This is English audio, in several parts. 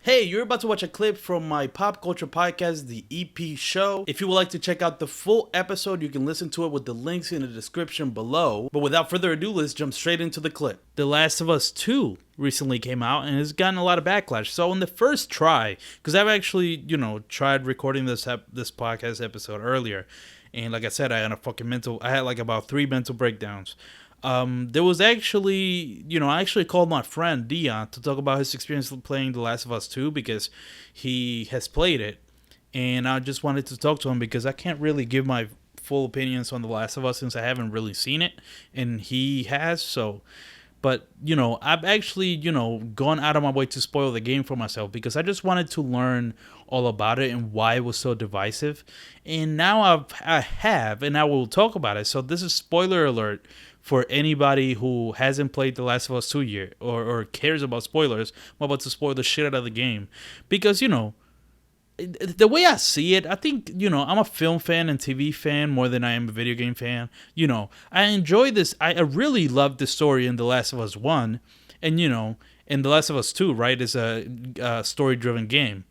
Hey, you're about to watch a clip from my pop culture podcast, The EP Show. If you would like to check out the full episode, you can listen to it with the links in the description below. But without further ado, let's jump straight into the clip. The Last of Us 2 recently came out and has gotten a lot of backlash. So in the first try, because I've actually, tried recording this podcast episode earlier. And like I said, I had like about 3 mental breakdowns. There was actually, I actually called my friend Dion to talk about his experience playing The Last of Us 2 because he has played it. And I just wanted to talk to him because I can't really give my full opinions on The Last of Us since I haven't really seen it. And he has, so. But, I've actually, gone out of my way to spoil the game for myself because I just wanted to learn all about it and why it was so divisive. And now I have, and I will talk about it. So this is spoiler alert for anybody who hasn't played The Last of Us 2 yet or cares about spoilers. I'm about to spoil the shit out of the game. Because, the way I see it, I think, I'm a film fan and TV fan more than I am a video game fan. I enjoy this. I really love the story in The Last of Us 1. And, in The Last of Us 2, right, is a story-driven game.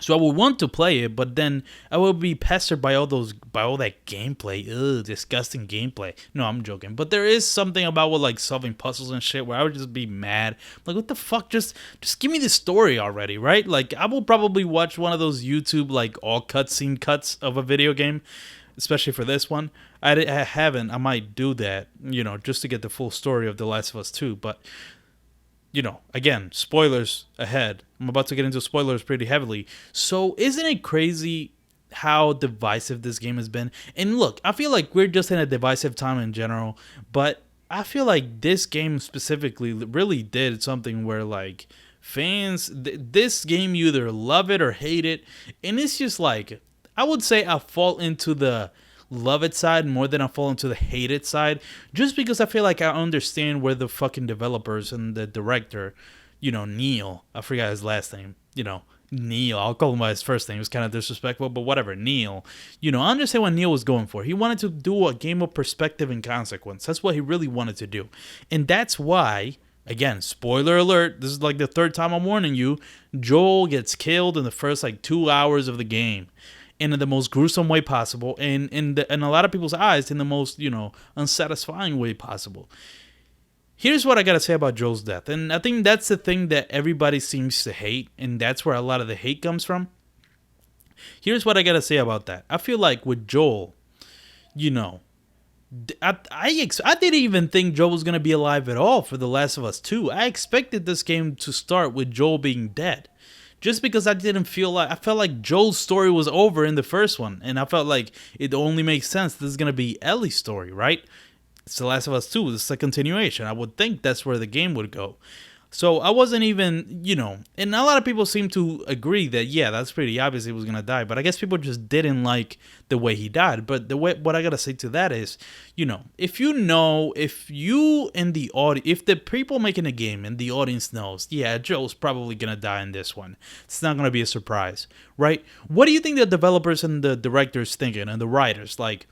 So I would want to play it, but then I would be pestered by all that gameplay. Ugh, disgusting gameplay. No, I'm joking. But there is something about like solving puzzles and shit where I would just be mad. Like, what the fuck? Just give me the story already, right? Like, I will probably watch one of those YouTube like all cutscene cuts of a video game, especially for this one. I haven't. I might do that, just to get the full story of The Last of Us 2, but. Again, spoilers ahead. I'm about to get into spoilers pretty heavily. So, isn't it crazy how divisive this game has been? And look, I feel like we're just in a divisive time in general, but I feel like this game specifically really did something where, like, fans, this game, you either love it or hate it. And it's just like, I would say I fall into the love it side more than I fall into the hate it side, just because I feel like I understand where the fucking developers and the director, Neil, I forgot his last name, Neil, I'll call him by his first name, it was kind of disrespectful, but whatever, Neil, I understand what Neil was going for. He wanted to do a game of perspective and consequence. That's what he really wanted to do. And that's why, again, spoiler alert, this is like the third time I'm warning you, Joel gets killed in the first like 2 hours of the game in the most gruesome way possible, and in a lot of people's eyes, in the most, unsatisfying way possible. Here's what I gotta say about Joel's death, and I think that's the thing that everybody seems to hate, and that's where a lot of the hate comes from. Here's what I gotta say about that. I feel like with Joel, I didn't even think Joel was gonna be alive at all for The Last of Us 2. I expected this game to start with Joel being dead. Just because I felt like Joel's story was over in the first one. And I felt like it only makes sense. This is going to be Ellie's story, right? It's The Last of Us 2. This is a continuation. I would think that's where the game would go. So I wasn't even, and a lot of people seem to agree that, yeah, that's pretty obvious he was going to die. But I guess people just didn't like the way he died. But what I got to say to that is, if you in the audience, if the people making the game and the audience knows, yeah, Joe's probably going to die in this one. It's not going to be a surprise, right? What do you think the developers and the directors thinking and the writers? Like,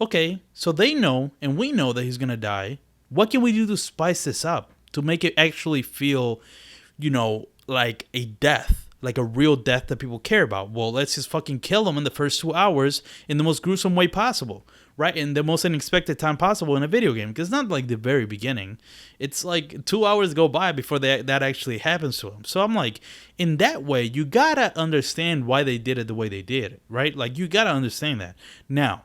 okay, so they know and we know that he's going to die. What can we do to spice this up? To make it actually feel, like a death, like a real death that people care about. Well, let's just fucking kill him in the first 2 hours in the most gruesome way possible, right? In the most unexpected time possible in a video game. Because it's not like the very beginning. It's like 2 hours go by before that actually happens to him. So I'm like, in that way, you gotta understand why they did it the way they did, right? Like, you gotta understand that. Now,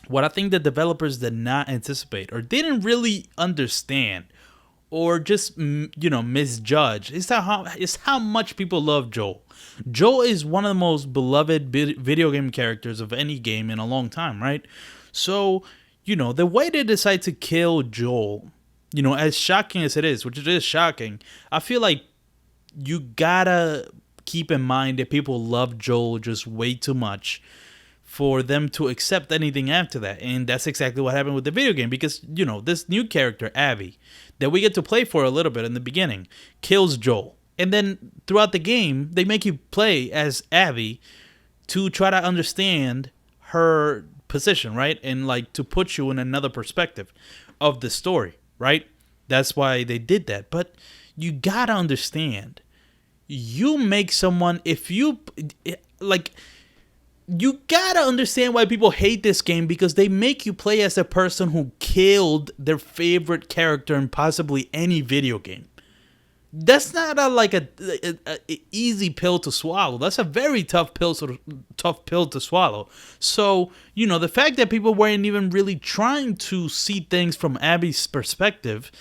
what I think the developers did not anticipate or didn't really understand or just, misjudge is how much people love Joel. Joel is one of the most beloved video game characters of any game in a long time, right? So, the way they decide to kill Joel, as shocking as it is, which it is shocking, I feel like you gotta keep in mind that people love Joel just way too much for them to accept anything after that. And that's exactly what happened with the video game because, this new character, Abby, that we get to play for a little bit in the beginning, kills Joel. And then throughout the game, they make you play as Abby to try to understand her position, right? And like to put you in another perspective of the story, right? That's why they did that. But, you gotta understand. You make someone, if you like, you gotta understand why people hate this game, because they make you play as a person who killed their favorite character in possibly any video game. That's not a easy pill to swallow. That's a very tough pill to swallow. So, the fact that people weren't even really trying to see things from Abby's perspective,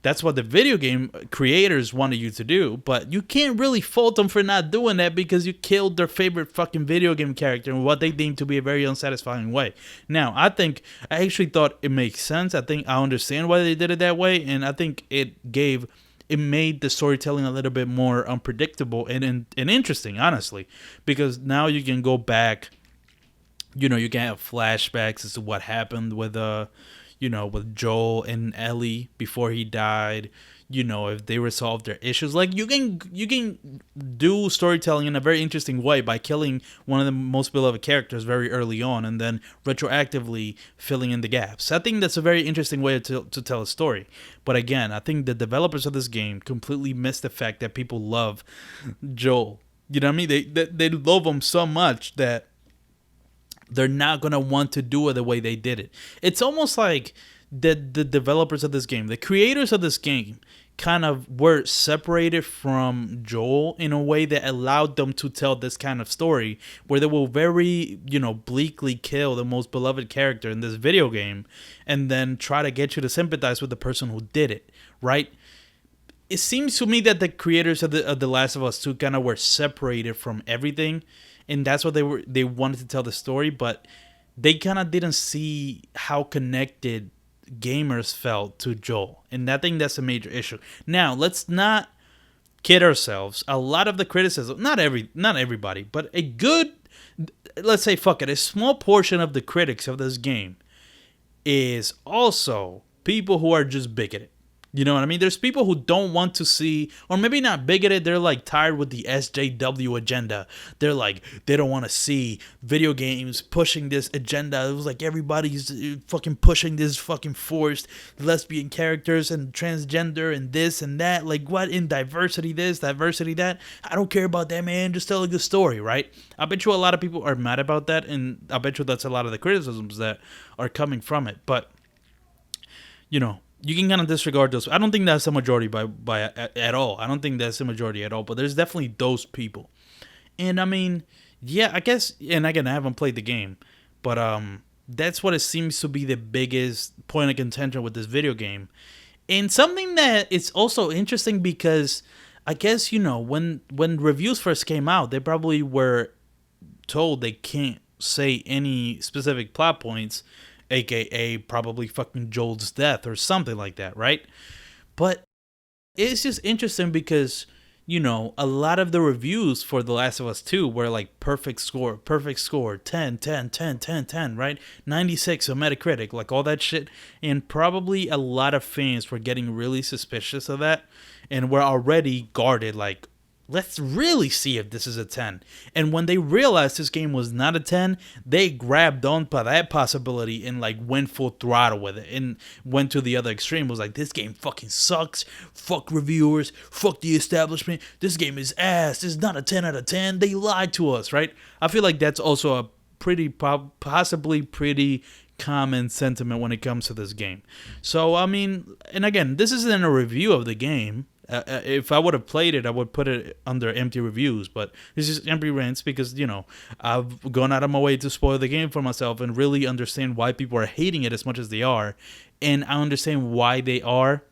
that's what the video game creators wanted you to do, but you can't really fault them for not doing that, because you killed their favorite fucking video game character in what they deem to be a very unsatisfying way. Now, I actually thought it makes sense. I understand why they did it that way, and I think it made the storytelling a little bit more unpredictable and interesting, honestly, because now you can go back, you can have flashbacks as to what happened with with Joel and Ellie before he died, if they resolved their issues. Like, you can do storytelling in a very interesting way by killing one of the most beloved characters very early on and then retroactively filling in the gaps. I think that's a very interesting way to tell a story. But again, I think the developers of this game completely missed the fact that people love Joel. You know what I mean? They love him so much that they're not going to want to do it the way they did it. It's almost like the developers of this game, the creators of this game, kind of were separated from Joel in a way that allowed them to tell this kind of story where they will very, bleakly kill the most beloved character in this video game and then try to get you to sympathize with the person who did it, right? It seems to me that the creators of the Last of Us 2 kind of were separated from everything, and that's what they wanted to tell the story, but they kind of didn't see how connected gamers felt to Joel, and I think that's a major issue. Now, let's not kid ourselves. A lot of the criticism, not everybody, but a good, let's say, a small portion of the critics of this game is also people who are just bigoted. You know what I mean? There's people who don't want to see, or maybe not bigoted, they're like tired with the SJW agenda. They're like, they don't want to see video games pushing this agenda. It was like everybody's fucking pushing this fucking forced lesbian characters and transgender and this and that. Like, what in diversity this, diversity that? I don't care about that, man. Just tell a good story, right? I bet you a lot of people are mad about that, and I bet you that's a lot of the criticisms that are coming from it. But, you can kind of disregard those. I don't think that's the majority by at all. I don't think that's the majority at all. But there's definitely those people. And I mean, yeah, I guess. And again, I haven't played the game, but that's what it seems to be the biggest point of contention with this video game. And something that is also interesting, because I guess when reviews first came out, they probably were told they can't say any specific plot points, aka probably fucking Joel's death or something like that, right? But it's just interesting because, a lot of the reviews for The Last of Us 2 were like perfect score, 10, 10, 10, 10, 10, right? 96 on Metacritic, like all that shit. And probably a lot of fans were getting really suspicious of that and were already guarded, like, let's really see if this is a 10. And when they realized this game was not a 10, they grabbed on to that possibility and like went full throttle with it and went to the other extreme. It was like, this game fucking sucks. Fuck reviewers. Fuck the establishment. This game is ass. This is not a 10 out of 10. They lied to us, right? I feel like that's also a possibly pretty common sentiment when it comes to this game. So, I mean, and again, this isn't a review of the game. If I would have played it, I would put it under empty reviews, but it's just empty rants because, I've gone out of my way to spoil the game for myself and really understand why people are hating it as much as they are, and I understand why they are.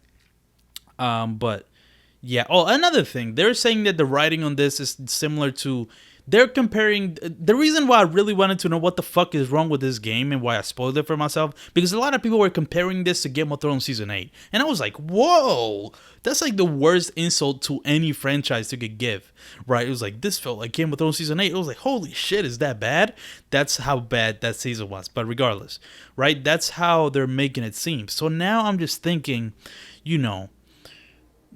But yeah. Oh, another thing, they're saying that the writing on this is similar to. They're comparing. The reason why I really wanted to know what the fuck is wrong with this game and why I spoiled it for myself, because a lot of people were comparing this to Game of Thrones Season 8. And I was like, whoa, that's like the worst insult to any franchise you could give, right? It was like, this felt like Game of Thrones Season 8. It was like, holy shit, is that bad? That's how bad that season was. But regardless, right? That's how they're making it seem. So now I'm just thinking,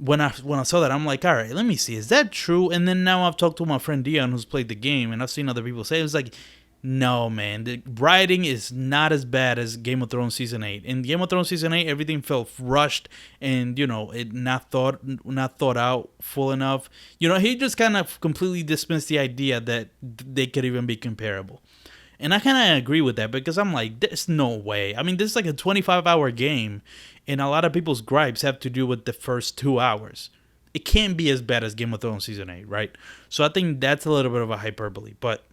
when I saw that, I'm like, all right, let me see, is that true? And then now I've talked to my friend Dion, who's played the game, and I've seen other people say it's like, No, man. The writing is not as bad as Game of Thrones season 8. In Game of Thrones season 8, everything felt rushed and, it not thought out full enough. He just kind of completely dismissed the idea that they could even be comparable. And I kind of agree with that because I'm like, there's no way. I mean, this is like a 25-hour game, and a lot of people's gripes have to do with the first 2 hours. It can't be as bad as Game of Thrones season 8, right? So I think that's a little bit of a hyperbole, but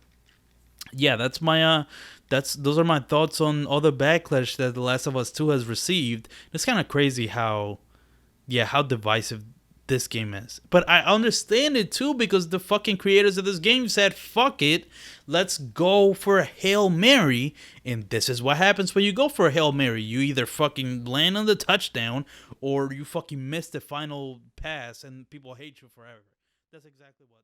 yeah, that's my those are my thoughts on all the backlash that The Last of Us 2 has received. It's kind of crazy how divisive this game is. But I understand it too because the fucking creators of this game said, "Fuck it, let's go for a Hail Mary." And this is what happens when you go for a Hail Mary. You either fucking land on the touchdown or you fucking miss the final pass and people hate you forever. That's exactly what